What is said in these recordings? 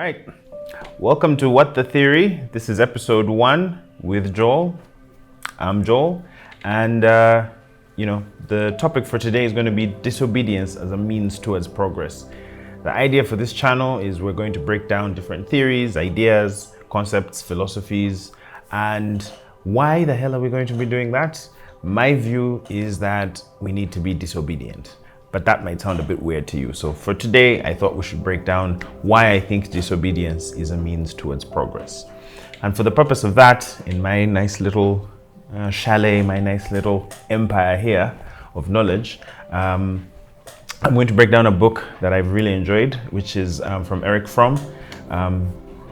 right. Welcome to What the Theory. This is episode 1 with Joel. I'm Joel. And, the topic for today is going to be disobedience as a means towards progress. The idea for this channel is we're going to break down different theories, ideas, concepts, philosophies, and why the hell are we going to be doing that? My view is that we need to be disobedient. But that might sound a bit weird to you. So for today, I thought we should break down why I think disobedience is a means towards progress. And for the purpose of that, in my nice little chalet, my nice little empire here of knowledge, I'm going to break down a book that I've really enjoyed, which is from Erich Fromm.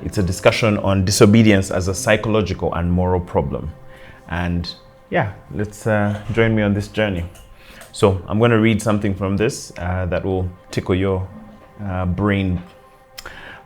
It's a discussion on disobedience as a psychological and moral problem. And yeah, let's join me on this journey. So I'm going to read something from this that will tickle your brain.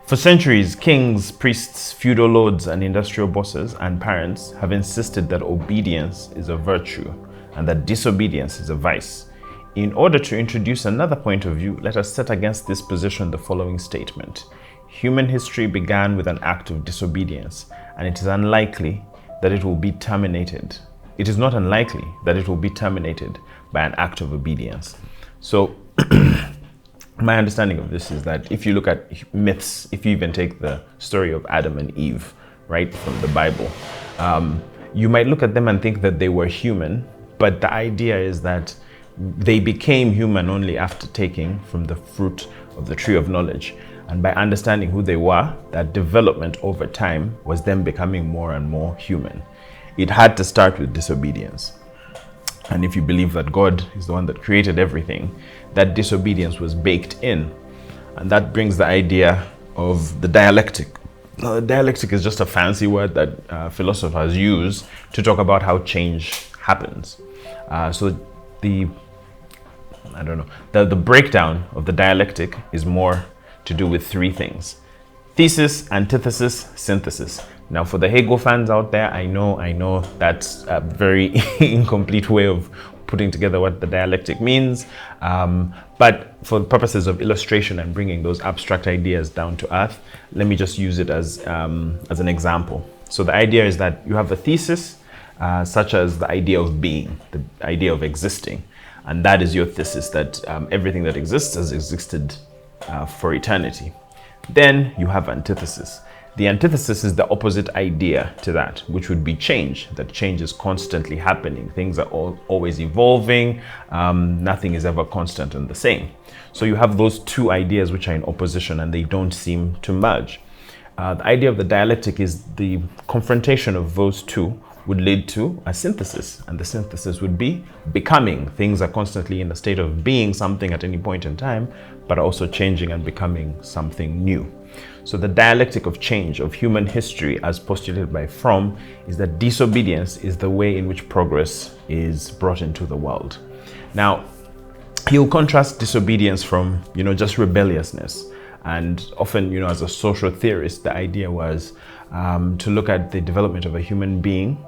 For centuries, kings, priests, feudal lords, and industrial bosses and parents have insisted that obedience is a virtue and that disobedience is a vice. In order to introduce another point of view, let us set against this position the following statement. Human history began with an act of disobedience, and it is unlikely that it will be terminated. It is not unlikely that it will be terminated by an act of obedience. So my understanding of this is that if you look at myths, if you even take the story of Adam and Eve, right, from the Bible, you might look at them and think that they were human, but the idea is that they became human only after taking from the fruit of the tree of knowledge. And by understanding who they were, that development over time was them becoming more and more human. It had to start with disobedience. And if you believe that God is the one that created everything, that disobedience was baked in. And that brings the idea of the dialectic. Now, the dialectic is just a fancy word that philosophers use to talk about how change happens. So the breakdown of the dialectic is more to do with 3 things: thesis, antithesis, synthesis. Now, for the Hegel fans out there, I know that's a very incomplete way of putting together what the dialectic means. But for the purposes of illustration and bringing those abstract ideas down to earth, let me just use it as an example. So the idea is that you have a thesis, such as the idea of being, the idea of existing. And that is your thesis, that everything that exists has existed for eternity. Then you have antithesis. The antithesis is the opposite idea to that, which would be change, that change is constantly happening. Things are always evolving. Nothing is ever constant and the same. So you have those 2 ideas which are in opposition and they don't seem to merge. The idea of the dialectic is the confrontation of those 2 would lead to a synthesis, and the synthesis would be becoming. Things are constantly in a state of being something at any point in time, but also changing and becoming something new. So the dialectic of change of human history, as postulated by Fromm, is that disobedience is the way in which progress is brought into the world. Now, he'll contrast disobedience from, just rebelliousness. And often, as a social theorist, the idea was to look at the development of a human being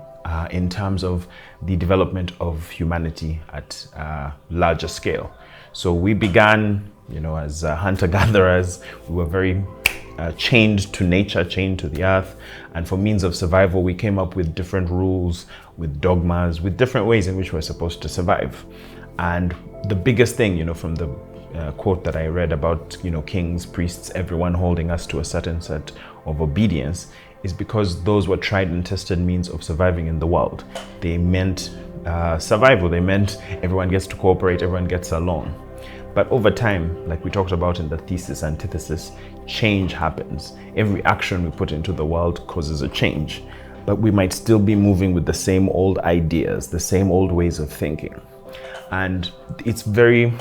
in terms of the development of humanity at a larger scale. So we began, as hunter-gatherers. We were very chained to nature, chained to the earth. And for means of survival, we came up with different rules, with dogmas, with different ways in which we're supposed to survive. And the biggest thing, from the quote that I read about, kings, priests, everyone holding us to a certain set of obedience, is because those were tried and tested means of surviving in the world. They meant survival. They meant everyone gets to cooperate, everyone gets along. But over time, like we talked about in the thesis, antithesis, change happens. Every action we put into the world causes a change. But we might still be moving with the same old ideas, the same old ways of thinking. And it's very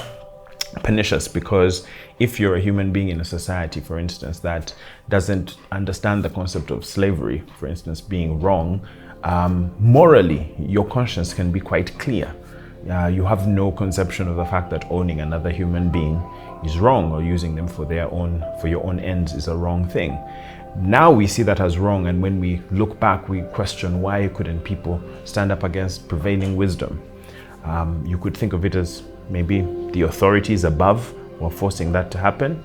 pernicious because if you're a human being in a society, for instance, that doesn't understand the concept of slavery, for instance, being wrong, morally, your conscience can be quite clear. You have no conception of the fact that owning another human being is wrong, or using them for your own ends is a wrong thing. Now we see that as wrong, and when we look back, we question why couldn't people stand up against prevailing wisdom. You could think of it as maybe the authorities above were forcing that to happen,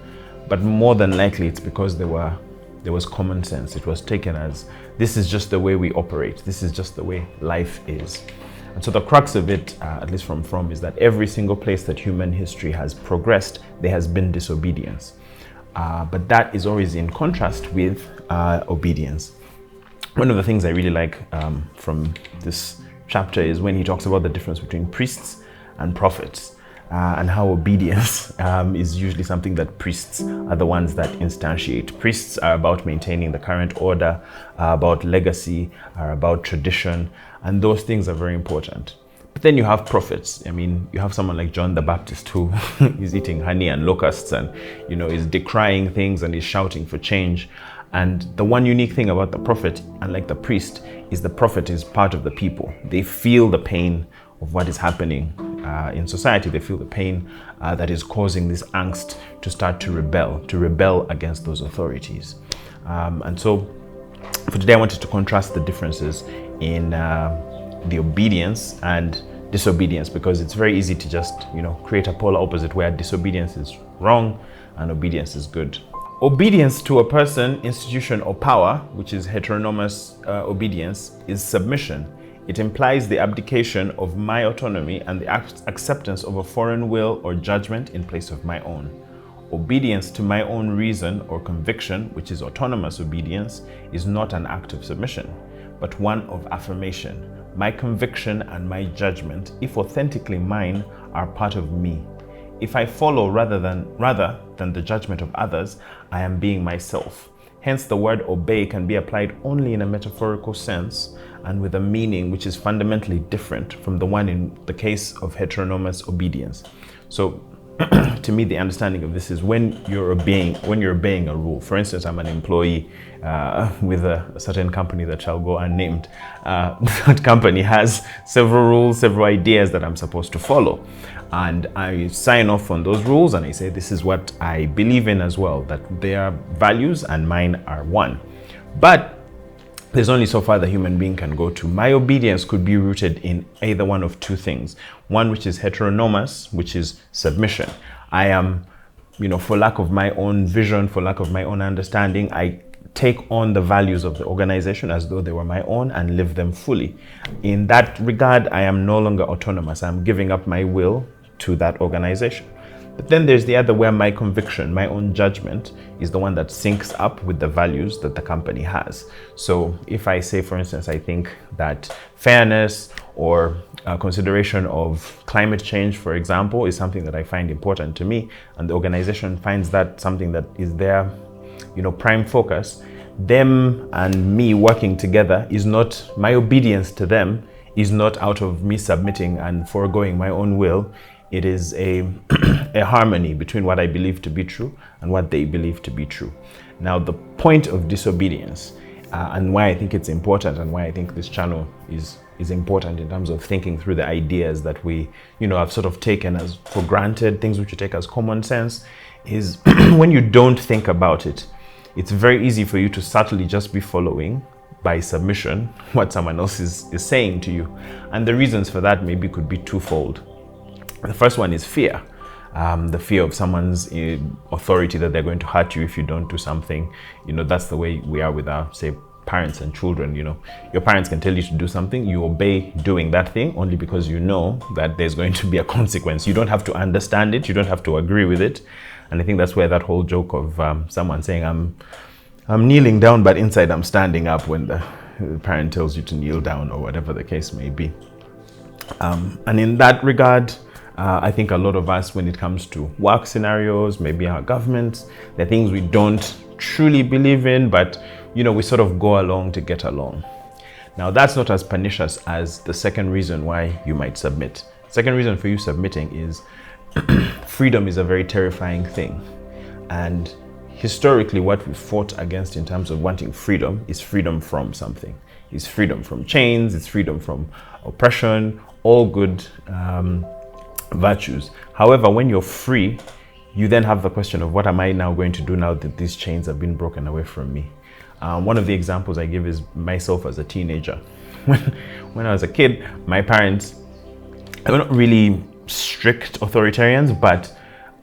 but more than likely it's because there were there was common sense. It was taken as, this is just the way we operate. This is just the way life is. And so the crux of it, at least from Fromm, is that every single place that human history has progressed, there has been disobedience. But that is always in contrast with obedience. One of the things I really like from this chapter is when he talks about the difference between priests and prophets, and how obedience is usually something that priests are the ones that instantiate. Priests are about maintaining the current order, about legacy, are about tradition, and those things are very important. But then you have prophets. I mean, you have someone like John the Baptist who is eating honey and locusts and, is decrying things and is shouting for change. And the one unique thing about the prophet, unlike the priest, is the prophet is part of the people. They feel the pain of what is happening in society. They feel the pain that is causing this angst to start to rebel against those authorities. And so for today, I wanted to contrast the differences in the obedience and disobedience, because it's very easy to just, create a polar opposite where disobedience is wrong and obedience is good. Obedience to a person, institution, or power, which is heteronomous obedience, is submission. It implies the abdication of my autonomy and the acceptance of a foreign will or judgment in place of my own. Obedience to my own reason or conviction, which is autonomous obedience, is not an act of submission, but one of affirmation. My conviction and my judgment, if authentically mine, are part of me. If I follow rather than the judgment of others, I am being myself. Hence, the word obey can be applied only in a metaphorical sense and with a meaning which is fundamentally different from the one in the case of heteronomous obedience. So, to me, the understanding of this is when you're obeying a rule. For instance, I'm an employee with a certain company that shall go unnamed. That company has several rules, several ideas that I'm supposed to follow. And I sign off on those rules and I say, this is what I believe in as well, that their values and mine are one. But there's only so far the human being can go to. My obedience could be rooted in either one of two things. One which is heteronomous, which is submission. I am, for lack of my own vision, for lack of my own understanding, I take on the values of the organization as though they were my own and live them fully. In that regard, I am no longer autonomous. I'm giving up my will to that organization. But then there's the other where my conviction, my own judgment, is the one that syncs up with the values that the company has. So if I say, for instance, I think that fairness or consideration of climate change, for example, is something that I find important to me, and the organization finds that something that is their, prime focus, them and me working together is not, my obedience to them is not out of me submitting and foregoing my own will. It is a harmony between what I believe to be true and what they believe to be true. Now, the point of disobedience and why I think it's important and why I think this channel is important in terms of thinking through the ideas that we, have sort of taken as for granted, things which you take as common sense, is when you don't think about it, it's very easy for you to subtly just be following by submission what someone else is saying to you. And the reasons for that maybe could be twofold. The first one is fear. The fear of someone's authority, that they're going to hurt you if you don't do something. That's the way we are with our, say, parents and children. Your parents can tell you to do something, you obey doing that thing only because you know that there's going to be a consequence. You don't have to understand it, you don't have to agree with it. And I think that's where that whole joke of someone saying, I'm kneeling down, but inside I'm standing up, when the parent tells you to kneel down or whatever the case may be. And in that regard, I think a lot of us, when it comes to work scenarios, maybe our governments, there are things we don't truly believe in, but we sort of go along to get along. Now, that's not as pernicious as the second reason why you might submit. Second reason for you submitting is freedom is a very terrifying thing. And historically, what we fought against in terms of wanting freedom is freedom from something. It's freedom from chains, it's freedom from oppression, all good virtues. However, when you're free, you then have the question of, what am I now going to do now that these chains have been broken away from me? One of the examples I give is myself as a teenager. When I was a kid, my parents, they were not really strict authoritarians, but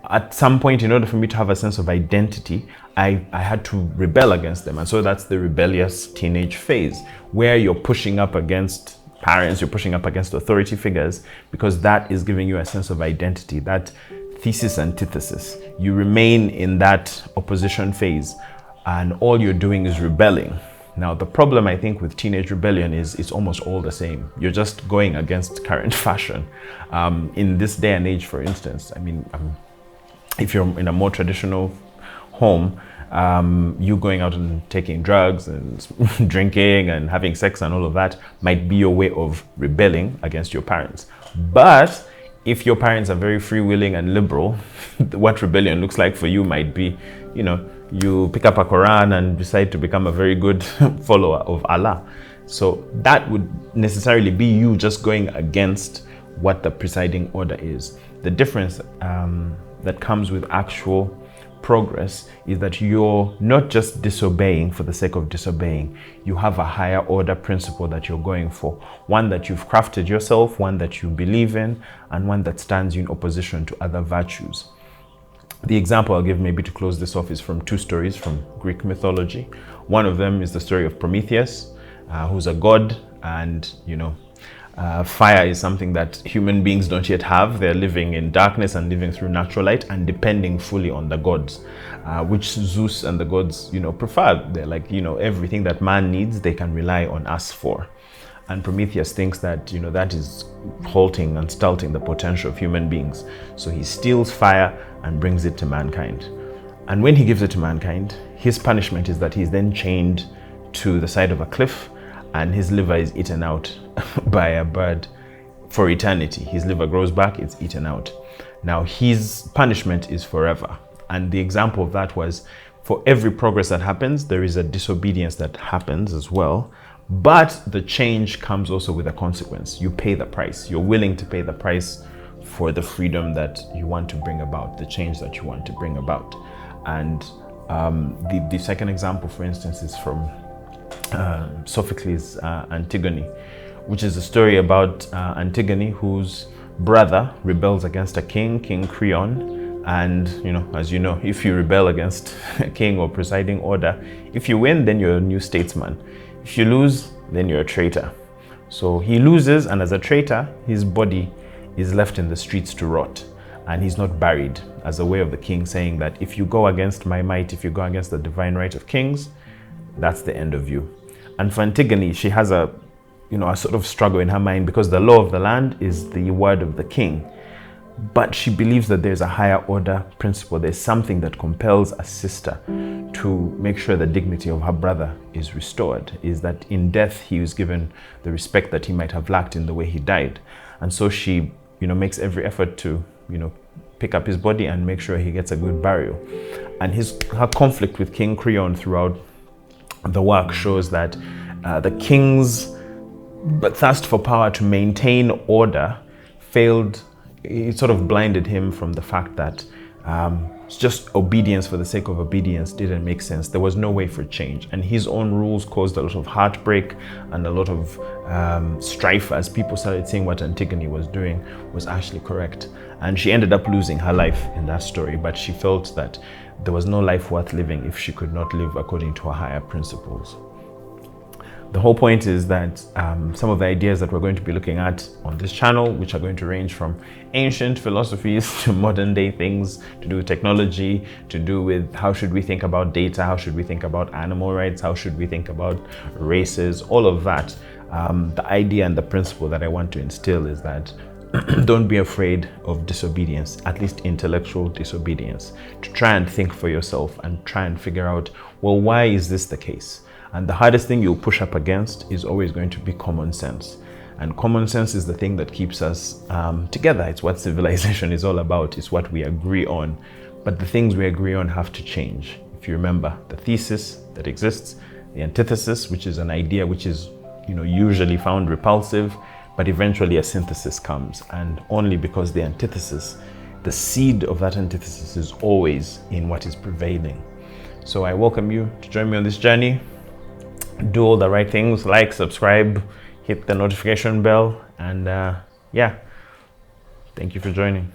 at some point, in order for me to have a sense of identity, I had to rebel against them. And so that's the rebellious teenage phase, where you're pushing up against parents, you're pushing up against authority figures, because that is giving you a sense of identity, that thesis, antithesis. You remain in that opposition phase, and all you're doing is rebelling. Now, the problem, I think, with teenage rebellion is it's almost all the same. You're just going against current fashion. In this day and age, for instance, I mean, if you're in a more traditional home, you going out and taking drugs and drinking and having sex and all of that might be your way of rebelling against your parents. But if your parents are very free-willing and liberal, what rebellion looks like for you might be, you know, you pick up a Quran and decide to become a very good follower of Allah. So that would necessarily be you just going against what the presiding order is. The difference that comes with actual progress is that you're not just disobeying for the sake of disobeying. You have a higher order principle that you're going for, one that you've crafted yourself, one that you believe in, and one that stands you in opposition to other virtues. The example I'll give maybe to close this off is from two stories from Greek mythology. One of them is the story of Prometheus, who's a god, and fire is something that human beings don't yet have. They're living in darkness and living through natural light and depending fully on the gods, which Zeus and the gods, prefer. They're like, everything that man needs, they can rely on us for. And Prometheus thinks that, that is halting and stunting the potential of human beings. So he steals fire and brings it to mankind. And when he gives it to mankind, his punishment is that he's then chained to the side of a cliff, and his liver is eaten out by a bird for eternity. His liver grows back, it's eaten out. Now, his punishment is forever. And the example of that was, for every progress that happens, there is a disobedience that happens as well. But the change comes also with a consequence. You pay the price. You're willing to pay the price for the freedom that you want to bring about, the change that you want to bring about. And the second example, for instance, is from Sophocles' Antigone, which is a story about Antigone, whose brother rebels against a king, King Creon. And, as you know, if you rebel against a king or presiding order, if you win, then you're a new statesman. If you lose, then you're a traitor. So he loses, and as a traitor, his body is left in the streets to rot. And he's not buried, as a way of the king saying that if you go against my might, if you go against the divine right of kings, that's the end of you. And for Antigone, she has a sort of struggle in her mind, because the law of the land is the word of the king. But she believes that there's a higher order principle. There's something that compels a sister to make sure the dignity of her brother is restored, is that in death he was given the respect that he might have lacked in the way he died. And so she, makes every effort to, pick up his body and make sure he gets a good burial. And her conflict with King Creon throughout the work shows that the king's thirst for power to maintain order failed. It sort of blinded him from the fact that just obedience for the sake of obedience didn't make sense. There was no way for change. And his own rules caused a lot of heartbreak and a lot of strife, as people started seeing what Antigone was doing was actually correct. And she ended up losing her life in that story, but she felt that there was no life worth living if she could not live according to her higher principles. The whole point is that some of the ideas that we're going to be looking at on this channel, which are going to range from ancient philosophies to modern day things to do with technology, to do with how should we think about data, how should we think about animal rights, how should we think about races, all of that. The idea and the principle that I want to instill is that don't be afraid of disobedience, at least intellectual disobedience, to try and think for yourself and try and figure out, well, why is this the case? And the hardest thing you'll push up against is always going to be common sense. And common sense is the thing that keeps us together. It's what civilization is all about. It's what we agree on. But the things we agree on have to change. If you remember the thesis that exists, the antithesis, which is an idea which is usually found repulsive, but eventually a synthesis comes. And only because the antithesis, the seed of that antithesis is always in what is prevailing. So I welcome you to join me on this journey. Do all the right things, like, subscribe, hit the notification bell, and yeah, thank you for joining.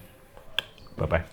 Bye-bye.